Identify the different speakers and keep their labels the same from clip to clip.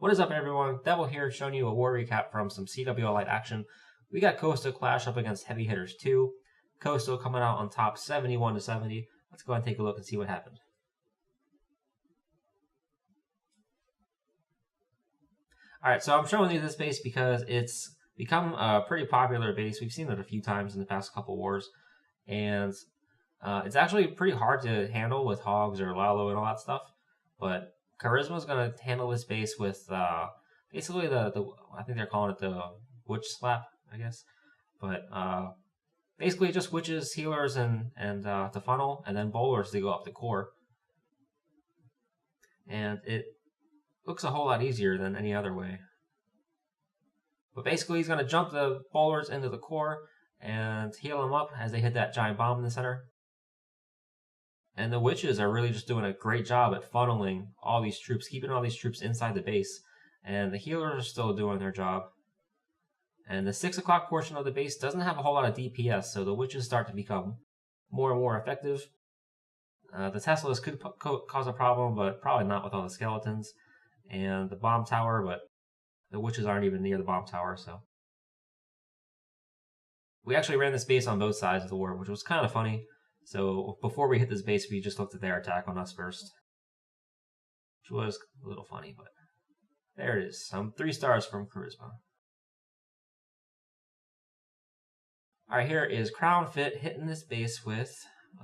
Speaker 1: What is up, everyone? devhl here, showing you a war recap from some CWLL action. We got Coastal Clash up against Heavy Hitters 2. Coastal coming out on top 71-70. Let's go ahead and take a look and see what happened. Alright, so I'm showing you this base because it's become a pretty popular base. We've seen it a few times in the past couple wars. And it's actually pretty hard to handle with hogs or lalo and all that stuff. But Charisma is going to handle this base with basically the I think they're calling it the witch slap, I guess. But basically just witches, healers, and the funnel, and then bowlers to go up the core. And it looks a whole lot easier than any other way. But basically he's going to jump the bowlers into the core and heal them up as they hit that giant bomb in the center. And the witches are really just doing a great job at funneling all these troops, keeping all these troops inside the base. And the healers are still doing their job. And the 6 o'clock portion of the base doesn't have a whole lot of DPS, so the witches start to become more and more effective. The Teslas could cause a problem, but probably not with all the skeletons. And the bomb tower, but the witches aren't even near the bomb tower, so. We actually ran this base on both sides of the war, which was kind of funny. So before we hit this base, we just looked at their attack on us first. Which was a little funny, but there it is. 3 stars from Charisma. Alright, here is Crown Fit hitting this base with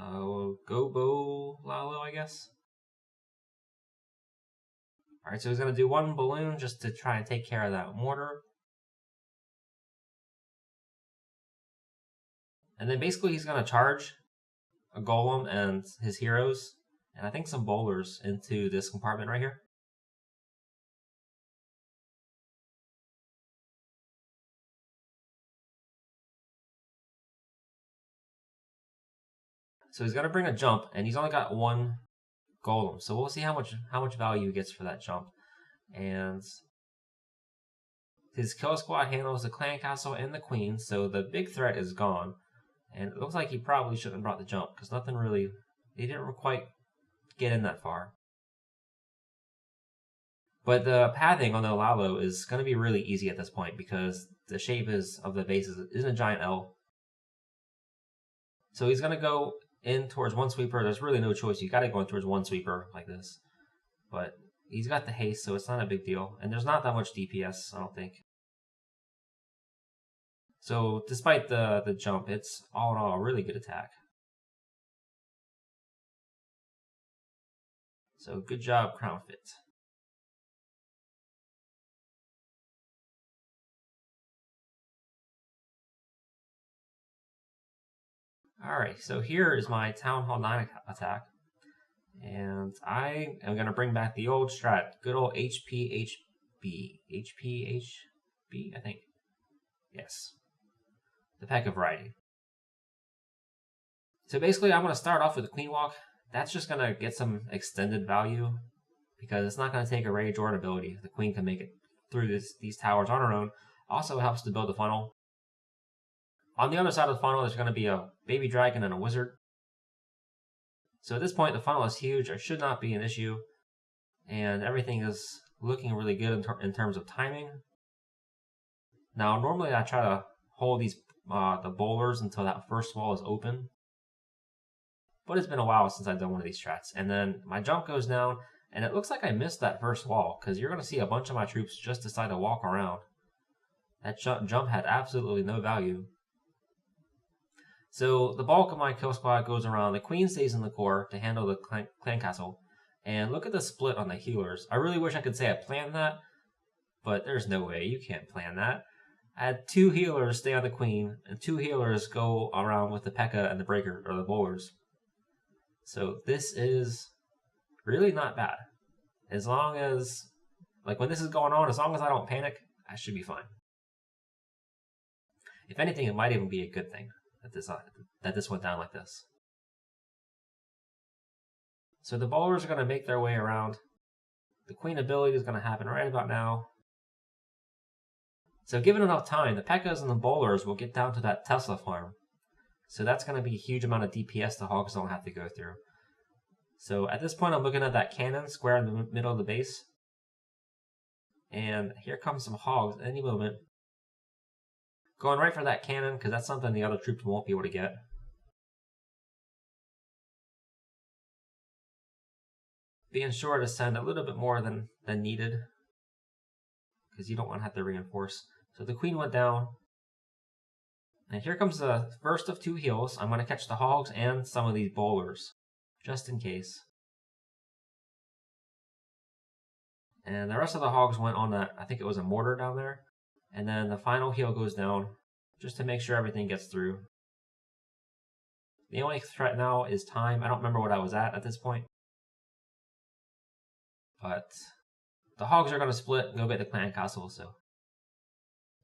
Speaker 1: gobolalo, I guess. Alright, so he's going to do 1 balloon just to try and take care of that mortar. And then basically he's going to charge a golem and his heroes, and I think some bowlers into this compartment right here. So he's gonna bring a jump, and he's only got 1 golem, so we'll see how much value he gets for that jump. And his kill squad handles the clan castle and the queen, so the big threat is gone. And it looks like he probably shouldn't have brought the jump, because he didn't quite get in that far. But the pathing on the lalo is going to be really easy at this point, because the shape of the base is a giant L. So he's going to go in towards 1 sweeper. There's really no choice. You got to go in towards 1 sweeper like this. But he's got the haste, so it's not a big deal. And there's not that much DPS, I don't think. So despite the jump, it's all in all a really good attack. So good job, Crown Fit. Alright, so here is my Town Hall 9 attack. And I am going to bring back the old strat, good old hphb. hphb, I think. Yes. The Peck of Variety. So basically I'm going to start off with the Queen Walk. That's just going to get some extended value, because it's not going to take a rage or an ability. The Queen can make it through these towers on her own. Also helps to build the funnel. On the other side of the funnel, there's going to be a baby dragon and a wizard. So at this point, the funnel is huge. It should not be an issue. And everything is looking really good in terms of timing. Now, normally I try to hold the bowlers until that first wall is open. But it's been a while since I've done one of these strats. And then my jump goes down, and it looks like I missed that first wall, because you're going to see a bunch of my troops just decide to walk around. That jump had absolutely no value. So the bulk of my kill squad goes around. The queen stays in the core to handle the clan castle. And look at the split on the healers. I really wish I could say I planned that, but there's no way. You can't plan that. I had 2 healers stay on the queen, and 2 healers go around with the P.E.K.K.A. and the breaker, or the bowlers. So this is really not bad. As long as, like when this is going on, as long as I don't panic, I should be fine. If anything, it might even be a good thing that this went down like this. So the bowlers are going to make their way around. The queen ability is going to happen right about now. So given enough time, the P.E.K.K.A.s and the bowlers will get down to that Tesla farm. So that's going to be a huge amount of DPS the hogs don't have to go through. So at this point, I'm looking at that cannon square in the middle of the base. And here comes some hogs any moment. Going right for that cannon, because that's something the other troops won't be able to get. Being sure to send a little bit more than needed, because you don't want to have to reinforce. So the queen went down. And here comes the first of 2 heals. I'm going to catch the hogs and some of these bowlers, just in case. And the rest of the hogs went on that, I think it was a mortar down there. And then the final heal goes down, just to make sure everything gets through. The only threat now is time. I don't remember what I was at this point. But the hogs are going to split and go get the clan castle, so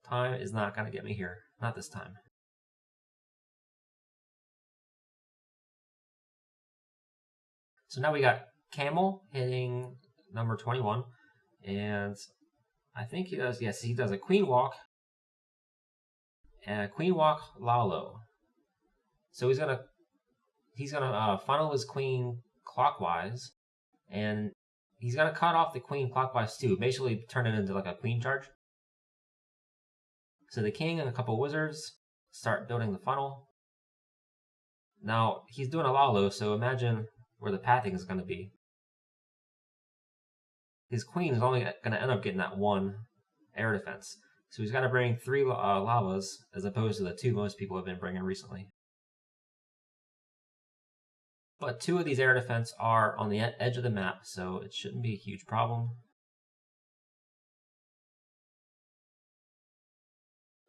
Speaker 1: time is not going to get me here. Not this time. So now we got Camel hitting number 21. And I think he does, yes, he does a queen walk. And a queen walk lalo. So he's gonna funnel his queen clockwise, and he's gonna cut off the queen clockwise too, basically turn it into like a queen charge. So the king and a couple wizards start building the funnel. Now he's doing a lalo, so imagine where the pathing is gonna be. His queen is only going to end up getting that 1 air defense. So he's got to bring 3 lavas as opposed to the 2 most people have been bringing recently. But 2 of these air defense are on the edge of the map, so it shouldn't be a huge problem.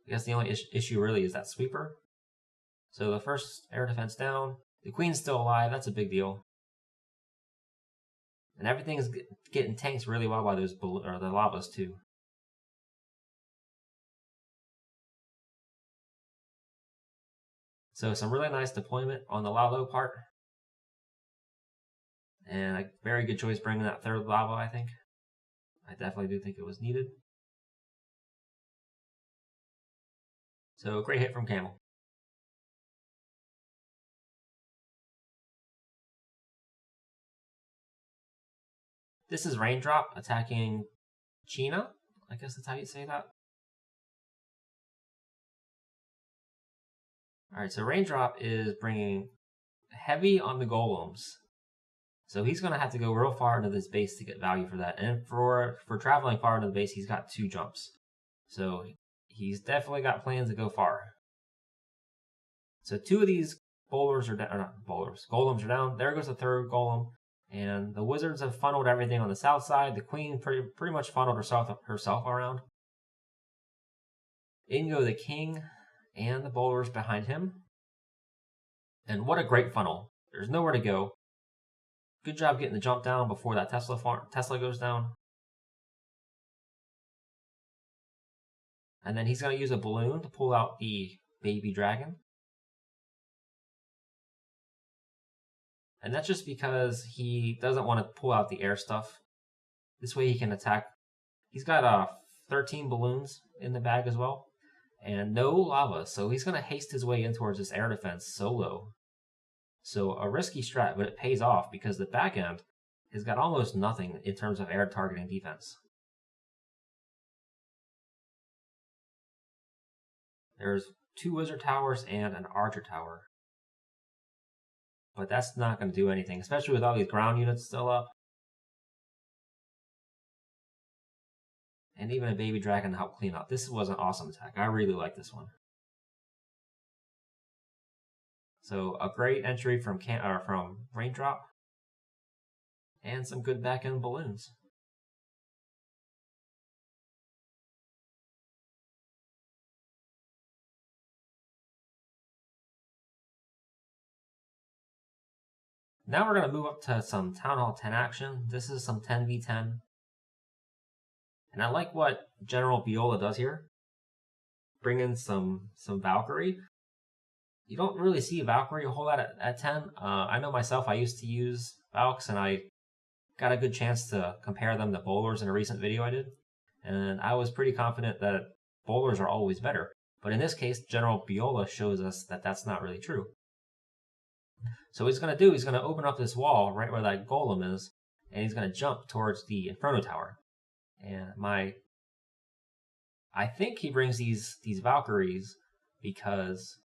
Speaker 1: I guess the only issue really is that sweeper. So the first air defense down. The queen's still alive. That's a big deal. And everything is getting tanked really well by those the lavas too. So some really nice deployment on the lalo part. And a very good choice bringing that 3rd lava, I think. I definitely do think it was needed. So great hit from Camel. This is Raindrop attacking China. I guess that's how you say that. Alright, so Raindrop is bringing heavy on the golems. So he's going to have to go real far into this base to get value for that. And for traveling far into the base, he's got 2 jumps. So he's definitely got plans to go far. So 2 of these bowlers are down, or not bowlers, golems are down. There goes the 3rd golem. And the wizards have funneled everything on the south side. The queen pretty much funneled herself around. In go the king and the bowlers behind him. And what a great funnel. There's nowhere to go. Good job getting the jump down before that Tesla goes down. And then he's going to use a balloon to pull out the baby dragon. And that's just because he doesn't want to pull out the air stuff. This way he can attack. He's got 13 balloons in the bag as well. And no lava, so he's going to haste his way in towards this air defense solo. So a risky strat, but it pays off because the back end has got almost nothing in terms of air targeting defense. There's 2 wizard towers and an archer tower. But that's not going to do anything, especially with all these ground units still up. And even a baby dragon to help clean up. This was an awesome attack. I really like this one. So a great entry from Raindrop. And some good back-end balloons. Now we're going to move up to some Town Hall 10 action. This is some 10v10. And I like what General Viola does here. Bring in some Valkyrie. You don't really see Valkyrie a whole lot at 10. I know myself, I used to use Valks, and I got a good chance to compare them to bowlers in a recent video I did. And I was pretty confident that bowlers are always better. But in this case, General Viola shows us that that's not really true. So what he's going to do, he's going to open up this wall right where that golem is, and he's going to jump towards the Inferno Tower. And my I think he brings these Valkyries because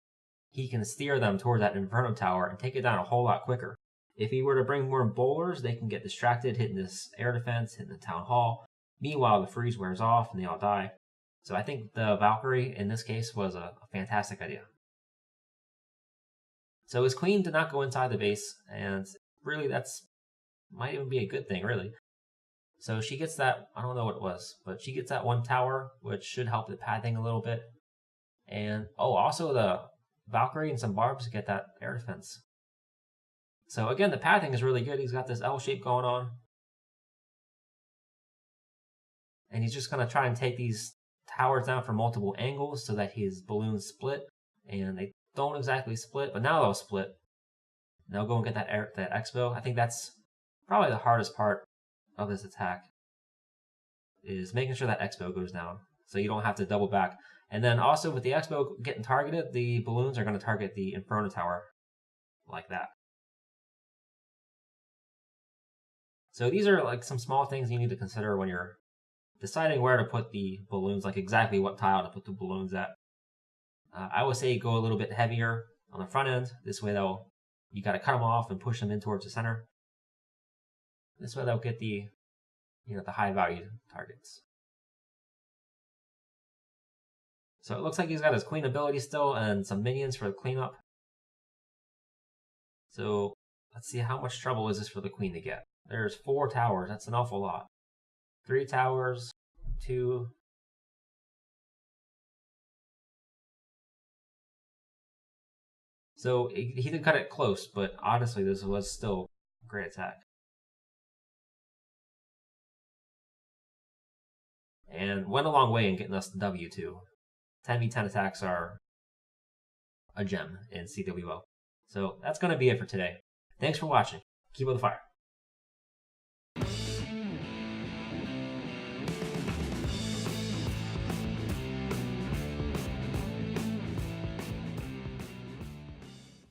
Speaker 1: he can steer them toward that Inferno Tower and take it down a whole lot quicker. If he were to bring more bowlers, they can get distracted, hitting this air defense, hitting the Town Hall. Meanwhile, the freeze wears off and they all die. So I think the Valkyrie in this case was a fantastic idea. So his queen did not go inside the base, and really that's might even be a good thing, really. So she gets that, I don't know what it was, but she gets that one tower, which should help the pathing a little bit. And, oh, also the Valkyrie and some barbs get that air defense. So again, the pathing is really good. He's got this L shape going on. And he's just going to try and take these towers down from multiple angles so that his balloons split. And they don't exactly split, but now they'll split. And they'll go and get that expo. I think that's probably the hardest part of this attack, is making sure that expo goes down so you don't have to double back. And then also with the expo getting targeted, the balloons are going to target the Inferno Tower like that. So these are like some small things you need to consider when you're deciding where to put the balloons, like exactly what tile to put the balloons at. I would say go a little bit heavier on the front end. This way you got to cut them off and push them in towards the center. This way they'll get the high value targets. So it looks like he's got his queen ability still and some minions for the cleanup. So let's see, how much trouble is this for the queen to get? There's 4 towers. That's an awful lot. 3 towers, 2. So he did cut it close, but honestly, this was still a great attack. And went a long way in getting us the W too. 10v10 attacks are a gem in CWL. So that's going to be it for today. Thanks for watching. Keep up the fire.